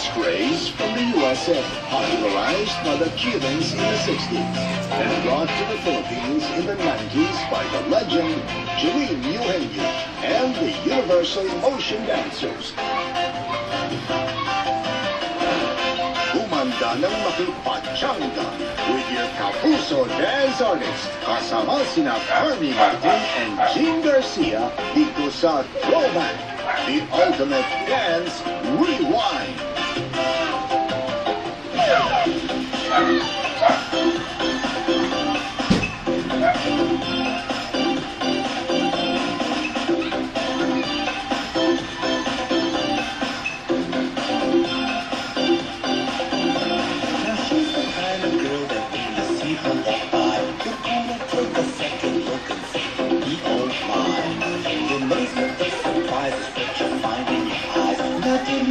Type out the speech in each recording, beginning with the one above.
It's craze from the USA, popularized by the Cubans in the 60s, and brought to the Philippines in the 90s by the legend Jeline Eugenio and the Universal Motion Dancers. Kumanda ng makipachanga with your Kapuso dance artist, kasama sina Carmi Martin and Jean Garcia dito sa Throwback, the ultimate dance rewind.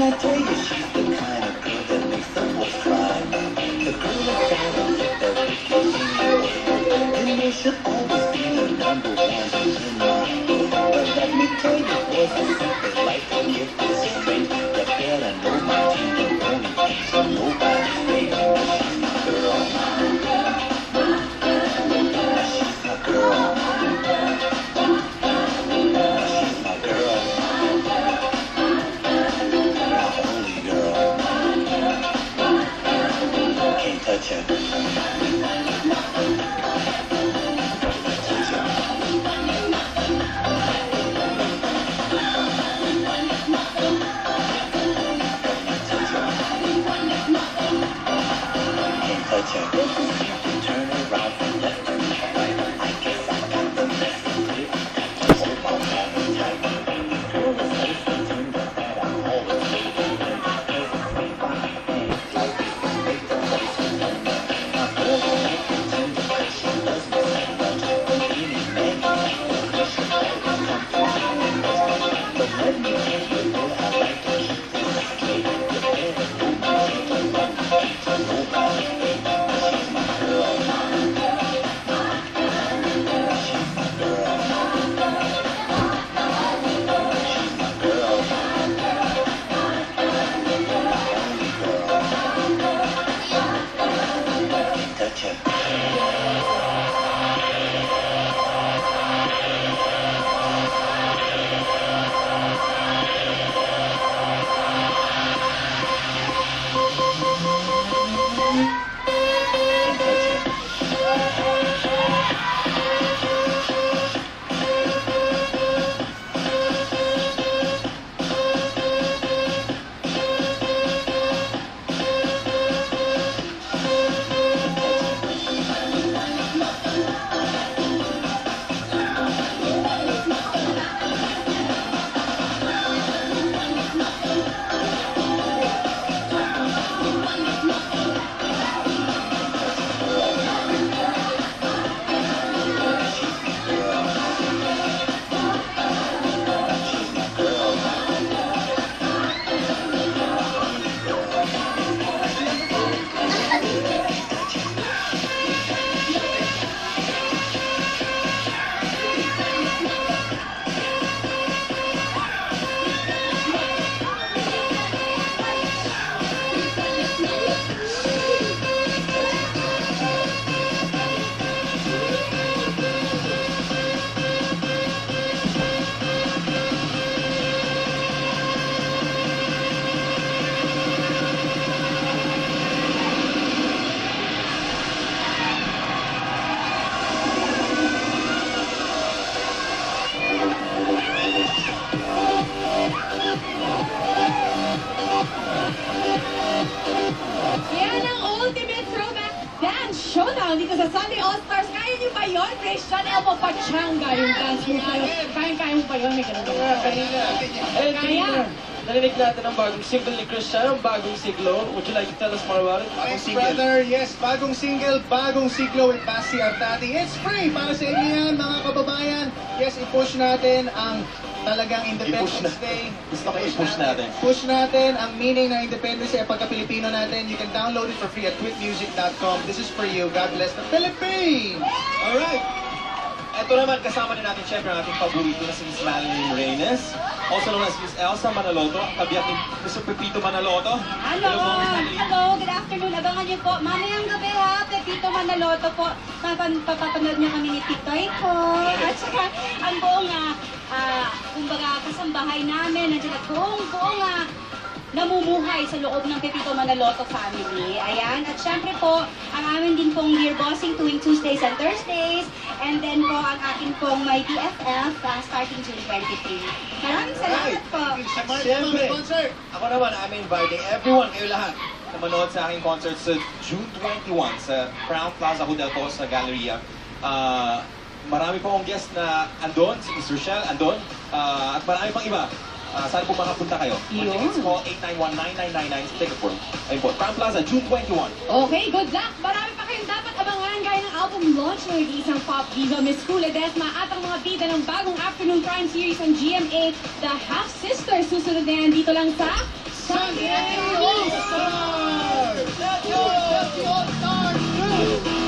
I tell you, she's the kind of girl that makes the boys cry. The girl that follows that vacation, and they should always be the number one in line. But let me tell you, boys, I think they like to get this straight. You better know my team, the only team nobody's fake. She's my girl. She's my girl. She's my girl. Touch her. Can't touch her. Turn around from left to right. I guess I got the message. Hold my hand tight. Girl is safe and tender that I'm always waiting. Cause it's right by my hand. Like this is make the voice remember. My girl is safe and tender cause she loves me so much. But any man cause she always come through me. But let me tell you, girl, I like to keep this straight. You better know my team, the only team to nobody fake. She's my girl. She's my girl. She's my girl. My only girl. Can't touch her. Can't touch her. Yan ang ultimate throwback dance showdown dito sa Sunday All-Stars. Kaya niyo ba yun? Christian Elmo Pachanga yung dance move na yun. Kaya mo ba yun? May ganun ba? Kanina. Kaya. Narinig natin ang bagong single ni Christian, ang bagong siglo. Would you like to tell us more about it? Yes, brother. Yes, bagong single, bagong siglo with Basti Artati. It's free para sa inyo yan, mga kababayan. Yes, i-push natin ang talagang Independence Day. Gusto ko i-push natin. Push natin ang meaning ng Independence Day pagka-Pilipino natin. You can download it for free at tweetmusic.com. This is for you. God bless the Philippines! Alright. ito naman, kasama din natin syempre ang ating paborito na si Miss Madeline Reynes. Also known as Miss Elsa Manaloto, ang kabiyak ni Mr. Pepito Manaloto. Hello, po, Miss Madeline. hello, good afternoon. Abangan niyo po. Mamayang gabi ha, Pepito Manaloto po. Papapanood niyo kami ni Titoy ko. At saka, ang buong, kumbaga, kasambahay namin. Nandiyan at buong, namumuhay sa loob ng Pepito Manaloto family. Ayan. At syempre po, ang amin din pong Year Bossing tuwing Tuesdays and Thursdays. And then po, ang akin pong may BFF starting June 23. Maraming salamat po. At syempre, ako naman, I'm inviting everyone, kayo lahat, na manood sa aking concert sa June 21 sa Crown Plaza Hotel po sa Galleria. Marami po akong guest na andon, si Miss Rochelle andon, at marami pang iba. Saan po makapunta kayo? Yun. Tickets call 891-9999 ticket for. Ayun po, Crown Plaza, June 21. Okay, good luck! Marami pa kayong dapat abangan gaya ng album launch ng isang pop diva Miss Kula Desma at ang mga bida ng bagong afternoon crime series ng GMA, The Half Sisters. Susunod na yan dito lang sa Sunday All-Stars! Let's go! Let's go! All-Stars!